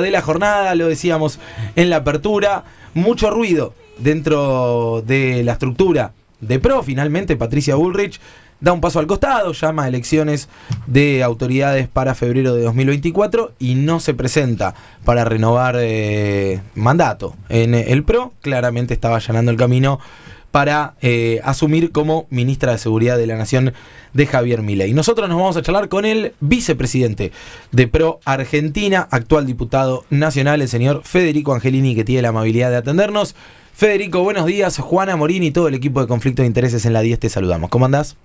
de la jornada, lo decíamos en la apertura, mucho ruido dentro de la estructura de PRO. Finalmente Patricia Bullrich da un paso al costado, llama a elecciones de autoridades para febrero de 2024 y no se presenta para renovar mandato en el PRO. Claramente estaba allanando el camino para asumir como ministra de Seguridad de la Nación de Javier Milei. Nosotros nos vamos a charlar con el vicepresidente de PRO Argentina, actual diputado nacional, el señor Federico Angelini, que tiene la amabilidad de atendernos. Federico, buenos días. Juana Morín y todo el equipo de Conflicto de Intereses en la 10 te saludamos. ¿Cómo andás?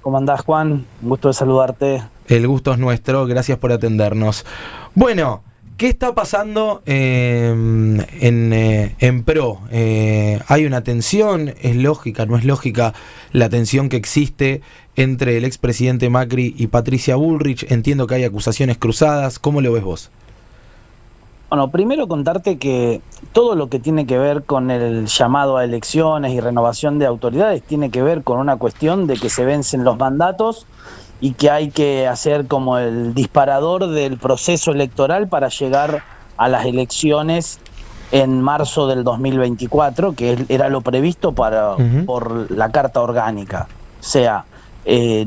¿Cómo andás, Juan? Un gusto de saludarte. El gusto es nuestro, gracias por atendernos. Bueno, ¿qué está pasando en PRO? ¿Hay una tensión? ¿Es lógica? ¿No es lógica la tensión que existe entre el expresidente Macri y Patricia Bullrich? Entiendo que hay acusaciones cruzadas. ¿Cómo lo ves vos? Bueno, primero contarte que todo lo que tiene que ver con el llamado a elecciones y renovación de autoridades tiene que ver con una cuestión de que se vencen los mandatos y que hay que hacer como el disparador del proceso electoral para llegar a las elecciones en marzo del 2024, que era lo previsto por la Carta Orgánica. O sea,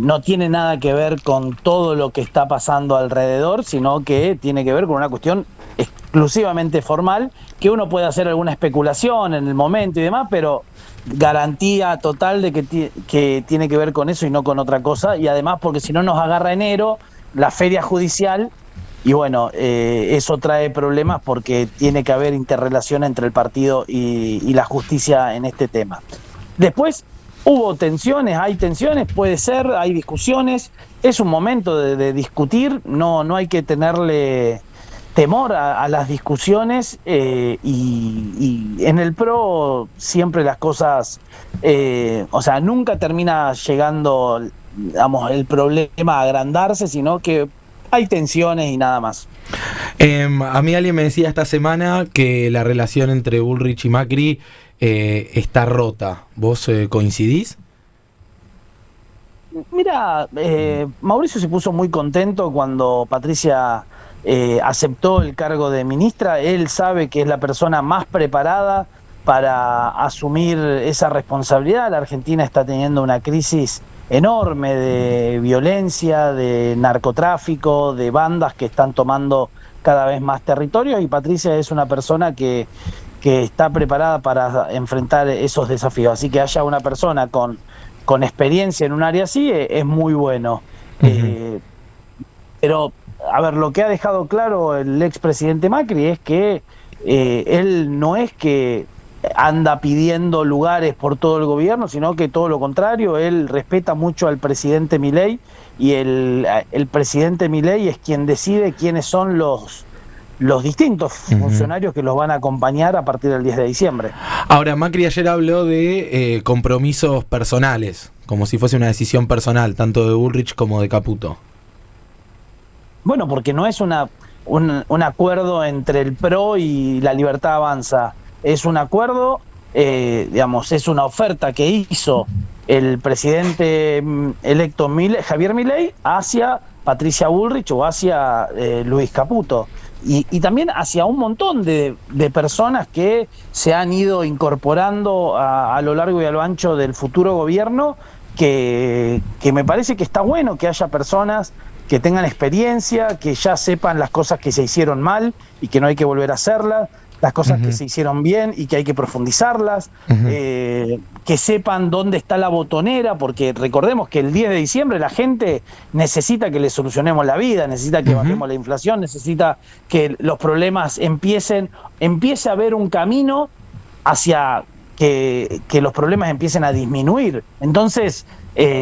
no tiene nada que ver con todo lo que está pasando alrededor, sino que tiene que ver con una cuestión exclusivamente formal, que uno puede hacer alguna especulación en el momento y demás, pero garantía total de que tiene que ver con eso y no con otra cosa, y además porque si no nos agarra enero la feria judicial y bueno, eso trae problemas porque tiene que haber interrelación entre el partido y la justicia en este tema. Después hubo tensiones, hay tensiones, puede ser, hay discusiones, es un momento de discutir, no hay que tenerle temor a las discusiones y en el PRO siempre las cosas, o sea, nunca termina llegando, digamos, el problema a agrandarse, sino que hay tensiones y nada más. A mí alguien me decía esta semana que la relación entre Bullrich y Macri está rota. ¿Vos coincidís? Mira, Mauricio se puso muy contento cuando Patricia aceptó el cargo de ministra. Él sabe que es la persona más preparada para asumir esa responsabilidad. La Argentina está teniendo una crisis enorme de violencia, de narcotráfico, de bandas que están tomando cada vez más territorios, y Patricia es una persona que está preparada para enfrentar esos desafíos. Así que haya una persona con experiencia en un área así es muy bueno. Pero, a ver, lo que ha dejado claro el expresidente Macri es que él no es que anda pidiendo lugares por todo el gobierno, sino que todo lo contrario, él respeta mucho al presidente Milei y el presidente Milei es quien decide quiénes son los distintos funcionarios que los van a acompañar a partir del 10 de diciembre. Ahora, Macri ayer habló de compromisos personales, como si fuese una decisión personal, tanto de Bullrich como de Caputo. Bueno, porque no es un acuerdo entre el PRO y la Libertad Avanza, es un acuerdo, digamos, es una oferta que hizo el presidente electo Javier Milei hacia Patricia Bullrich o hacia Luis Caputo. Y también hacia un montón de personas que se han ido incorporando a lo largo y a lo ancho del futuro gobierno, que me parece que está bueno que haya personas que tengan experiencia, que ya sepan las cosas que se hicieron mal y que no hay que volver a hacerlas, las cosas que se hicieron bien y que hay que profundizarlas, que sepan dónde está la botonera, porque recordemos que el 10 de diciembre la gente necesita que le solucionemos la vida, necesita que bajemos la inflación, necesita que los problemas empiece a haber un camino hacia que los problemas empiecen a disminuir. Entonces,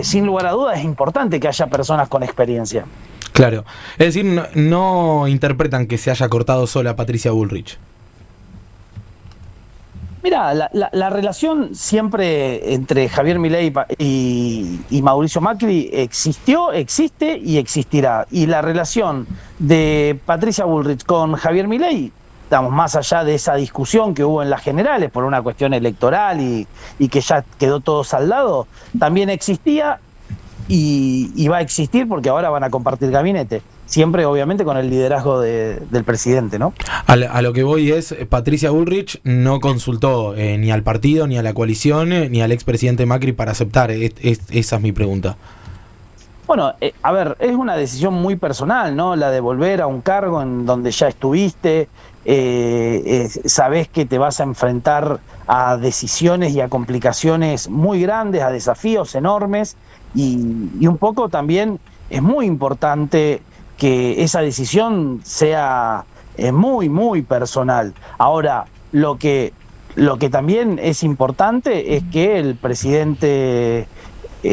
sin lugar a dudas, es importante que haya personas con experiencia. Claro, es decir, no interpretan que se haya cortado sola Patricia Bullrich. Mira, la relación siempre entre Javier Milei y Mauricio Macri existió, existe y existirá. Y la relación de Patricia Bullrich con Javier Milei, estamos más allá de esa discusión que hubo en las generales por una cuestión electoral y que ya quedó todo saldado, también existía y va a existir porque ahora van a compartir gabinete. Siempre, obviamente, con el liderazgo del presidente, ¿no? A lo que voy es, Patricia Bullrich no consultó ni al partido, ni a la coalición, ni al expresidente Macri para aceptar. Esa es mi pregunta. Bueno, a ver, es una decisión muy personal, ¿no? La de volver a un cargo en donde ya estuviste, sabés que te vas a enfrentar a decisiones y a complicaciones muy grandes, a desafíos enormes, y un poco también es muy importante que esa decisión sea muy, muy personal. Ahora, lo que también es importante es que el presidente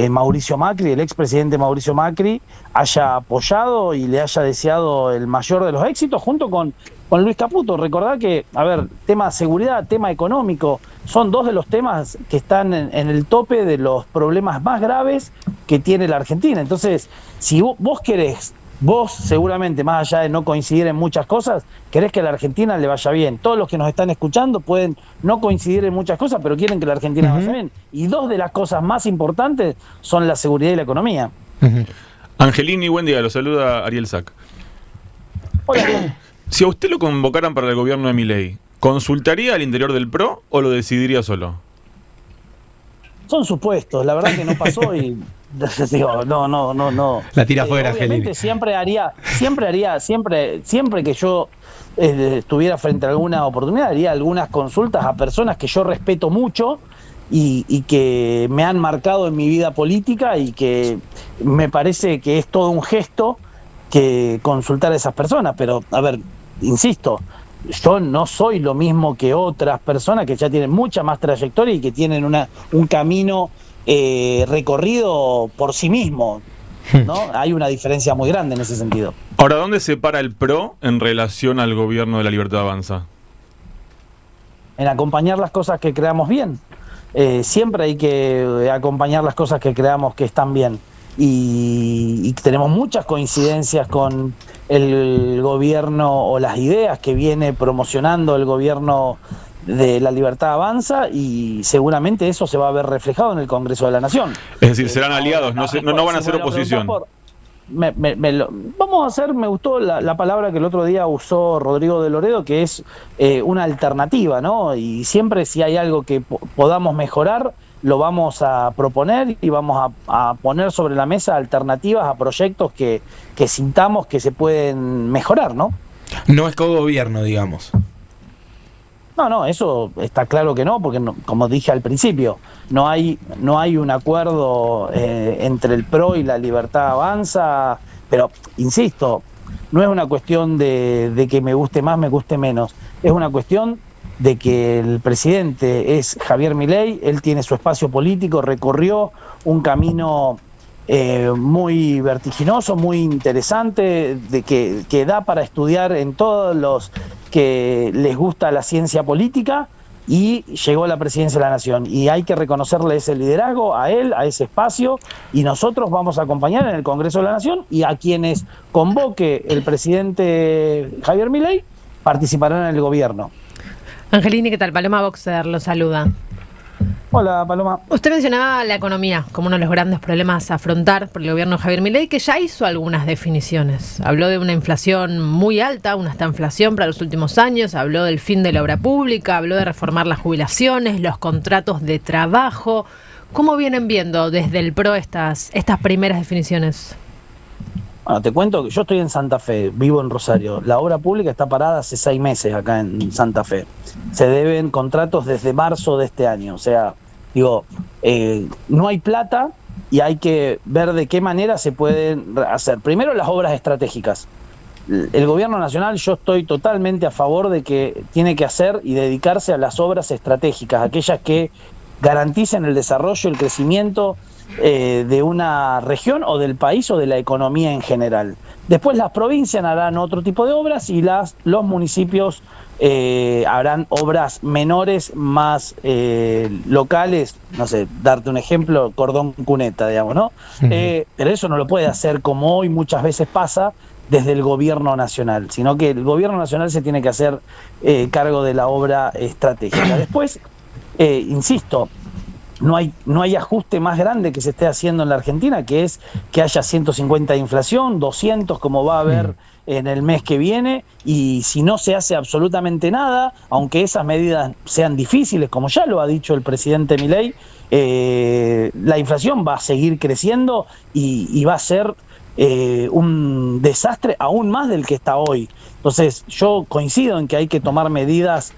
Mauricio Macri, el expresidente Mauricio Macri, haya apoyado y le haya deseado el mayor de los éxitos junto con Luis Caputo. Recordá que, a ver, tema seguridad, tema económico, son dos de los temas que están en el tope de los problemas más graves que tiene la Argentina. Entonces, si vos querés, vos seguramente, más allá de no coincidir en muchas cosas, querés que a la Argentina le vaya bien. Todos los que nos están escuchando pueden no coincidir en muchas cosas, pero quieren que la Argentina vaya bien. Y dos de las cosas más importantes son la seguridad y la economía. Angelini, buen día, lo saluda Ariel Sack. Hola. Si a usted lo convocaran para el gobierno de Milei, ¿consultaría al interior del PRO o lo decidiría solo? Son supuestos, la verdad que no pasó y digo, no. La tira afuera, obviamente siempre que yo estuviera frente a alguna oportunidad, haría algunas consultas a personas que yo respeto mucho y que me han marcado en mi vida política y que me parece que es todo un gesto que consultar a esas personas. Pero, a ver, insisto, yo no soy lo mismo que otras personas que ya tienen mucha más trayectoria y que tienen un camino recorrido por sí mismo, ¿no? Hay una diferencia muy grande en ese sentido. Ahora, ¿dónde se para el PRO en relación al gobierno de la Libertad Avanza? En acompañar las cosas que creamos bien. Siempre hay que acompañar las cosas que creamos que están bien. Y tenemos muchas coincidencias con el gobierno o las ideas que viene promocionando el gobierno de la Libertad Avanza, y seguramente eso se va a ver reflejado en el Congreso de la Nación. Es decir, serán aliados, no van a ser oposición. Vamos a hacer, me gustó la palabra que el otro día usó Rodrigo de Loredo, que es una alternativa, ¿no? Y siempre si hay algo que podamos mejorar, lo vamos a proponer y vamos a poner sobre la mesa alternativas a proyectos que sintamos que se pueden mejorar, ¿no? No es cogobierno, digamos. No, eso está claro que no, porque como dije al principio, no hay un acuerdo entre el PRO y la Libertad Avanza, pero insisto, no es una cuestión de que me guste más, me guste menos, es una cuestión de que el presidente es Javier Milei, él tiene su espacio político, recorrió un camino muy vertiginoso, muy interesante, de que da para estudiar en todos los que les gusta la ciencia política, y llegó a la presidencia de la Nación. Y hay que reconocerle ese liderazgo a él, a ese espacio, y nosotros vamos a acompañar en el Congreso de la Nación, y a quienes convoque el presidente Javier Milei participarán en el gobierno. Angelini, ¿qué tal? Paloma Boxer lo saluda. Hola, Paloma. Usted mencionaba la economía como uno de los grandes problemas a afrontar por el gobierno de Javier Milei, que ya hizo algunas definiciones. Habló de una inflación muy alta, una estanflación para los últimos años, habló del fin de la obra pública, habló de reformar las jubilaciones, los contratos de trabajo. ¿Cómo vienen viendo desde el PRO estas primeras definiciones? Bueno, te cuento que yo estoy en Santa Fe, vivo en Rosario. La obra pública está parada hace 6 meses acá en Santa Fe. Se deben contratos desde marzo de este año. O sea, digo, no hay plata y hay que ver de qué manera se pueden hacer. Primero, las obras estratégicas. El gobierno nacional, yo estoy totalmente a favor de que tiene que hacer y dedicarse a las obras estratégicas, aquellas que garanticen el desarrollo, el crecimiento de una región o del país o de la economía en general. Después las provincias harán otro tipo de obras y los municipios harán obras menores, más locales, no sé, darte un ejemplo, cordón cuneta, digamos, ¿no? Pero eso no lo puede hacer como hoy muchas veces pasa desde el gobierno nacional, sino que el gobierno nacional se tiene que hacer cargo de la obra estratégica. Después, insisto, no hay ajuste más grande que se esté haciendo en la Argentina, que es que haya 150 de inflación, 200 como va a haber en el mes que viene, y si no se hace absolutamente nada, aunque esas medidas sean difíciles, como ya lo ha dicho el presidente Milei, la inflación va a seguir creciendo y va a ser un desastre aún más del que está hoy. Entonces yo coincido en que hay que tomar medidas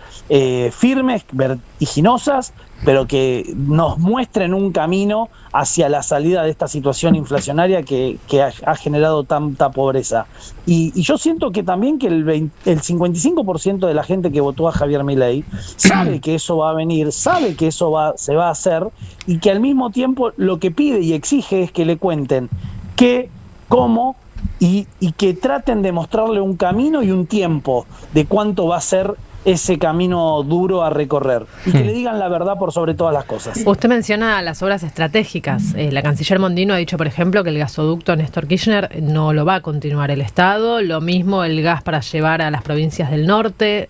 firmes, vertiginosas, pero que nos muestren un camino hacia la salida de esta situación inflacionaria que ha generado tanta pobreza. Y yo siento que también que el 55% de la gente que votó a Javier Milei sabe que eso va a venir, sabe que eso se va a hacer, y que al mismo tiempo lo que pide y exige es que le cuenten qué, cómo, y que traten de mostrarle un camino y un tiempo de cuánto va a ser ese camino duro a recorrer, y que le digan la verdad por sobre todas las cosas. Usted menciona las obras estratégicas. La canciller Mondino ha dicho, por ejemplo, que el gasoducto Néstor Kirchner no lo va a continuar el Estado, lo mismo el gas para llevar a las provincias del norte.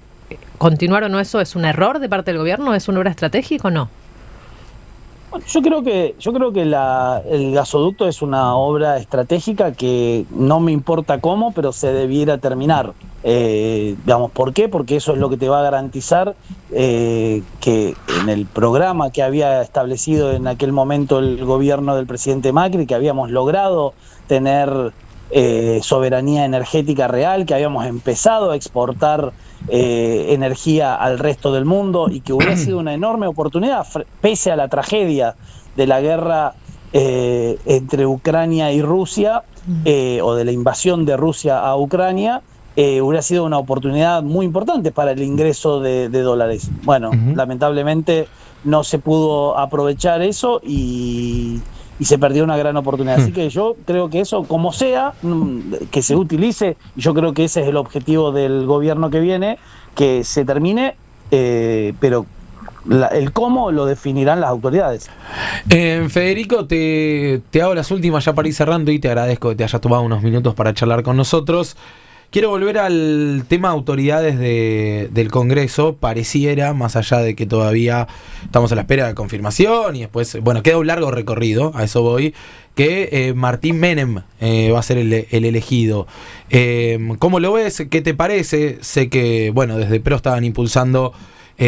¿Continuar o no eso es un error de parte del gobierno? ¿Es una obra estratégica o no? Yo creo que el gasoducto es una obra estratégica que no me importa cómo, pero se debiera terminar. ¿Por qué? Porque eso es lo que te va a garantizar que en el programa que había establecido en aquel momento el gobierno del presidente Macri, que habíamos logrado tener soberanía energética real, que habíamos empezado a exportar energía al resto del mundo, y que hubiera sido una enorme oportunidad, pese a la tragedia de la guerra entre Ucrania y Rusia, o de la invasión de Rusia a Ucrania, hubiera sido una oportunidad muy importante para el ingreso de dólares. Bueno, lamentablemente no se pudo aprovechar eso y se perdió una gran oportunidad. Así que yo creo que eso, como sea, que se utilice, y yo creo que ese es el objetivo del gobierno que viene, que se termine, pero el cómo lo definirán las autoridades. Federico, te hago las últimas ya para ir cerrando, y te agradezco que te hayas tomado unos minutos para charlar con nosotros. Quiero volver al tema autoridades del Congreso. Pareciera, más allá de que todavía estamos a la espera de confirmación y después, bueno, queda un largo recorrido, a eso voy, que Martín Menem va a ser el elegido. ¿Cómo lo ves? ¿Qué te parece? Sé que, bueno, desde PRO estaban impulsando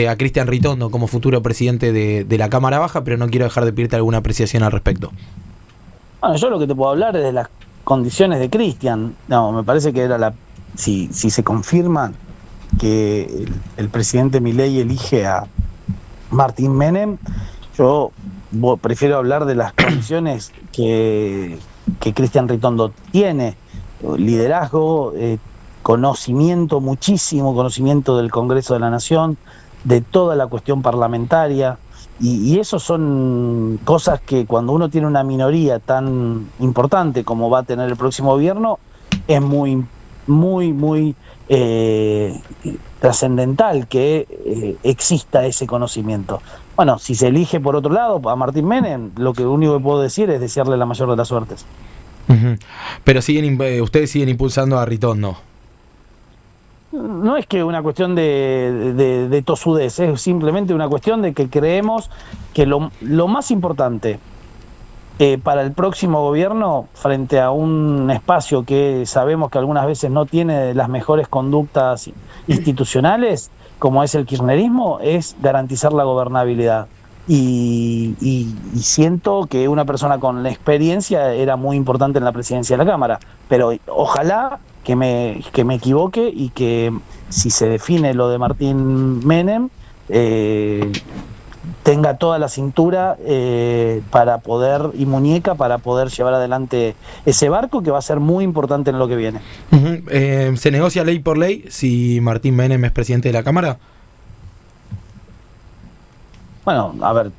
a Cristian Ritondo como futuro presidente de la Cámara Baja, pero no quiero dejar de pedirte alguna apreciación al respecto. Bueno, yo lo que te puedo hablar es de las condiciones de Cristian. No, me parece que era si se confirma que el presidente Milei elige a Martín Menem, yo prefiero hablar de las condiciones que Cristian Ritondo tiene: liderazgo, conocimiento, muchísimo conocimiento del Congreso de la Nación, de toda la cuestión parlamentaria, y eso son cosas que cuando uno tiene una minoría tan importante como va a tener el próximo gobierno, es muy trascendental que exista ese conocimiento. Bueno, si se elige por otro lado a Martín Menem, lo que único que puedo decir es desearle la mayor de las suertes. Pero ustedes siguen impulsando a Ritondo. No es que una cuestión de tosudez, es simplemente una cuestión de que creemos que lo más importante para el próximo gobierno, frente a un espacio que sabemos que algunas veces no tiene las mejores conductas institucionales, como es el kirchnerismo, es garantizar la gobernabilidad. Y siento que una persona con la experiencia era muy importante en la presidencia de la Cámara, pero ojalá que me equivoque, y que si se define lo de Martín Menem, tenga toda la cintura para poder, y muñeca para poder llevar adelante ese barco, que va a ser muy importante en lo que viene. ¿Se negocia ley por ley si Martín Menem es presidente de la Cámara? Bueno, a ver,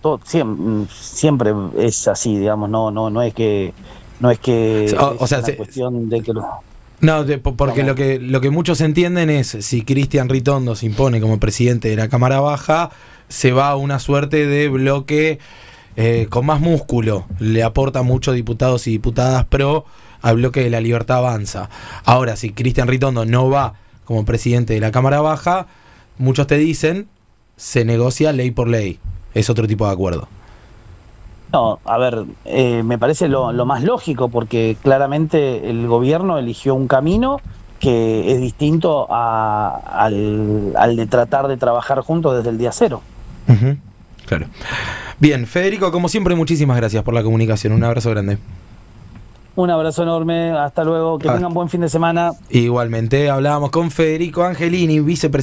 siempre es así, digamos, no es que o sea, una cuestión de que no, porque lo que muchos entienden es, si Cristian Ritondo se impone como presidente de la Cámara Baja, se va a una suerte de bloque con más músculo, le aporta muchos diputados y diputadas pro al bloque de La Libertad Avanza. Ahora, si Cristian Ritondo no va como presidente de la Cámara Baja, muchos te dicen, se negocia ley por ley, es otro tipo de acuerdo. No, a ver, me parece lo más lógico, porque claramente el gobierno eligió un camino que es distinto al de tratar de trabajar juntos desde el día cero. Ujú, claro. Bien, Federico, como siempre, muchísimas gracias por la comunicación. Un abrazo grande. Un abrazo enorme, hasta luego, que tengan buen fin de semana. Igualmente, hablábamos con Federico Angelini, vicepresidente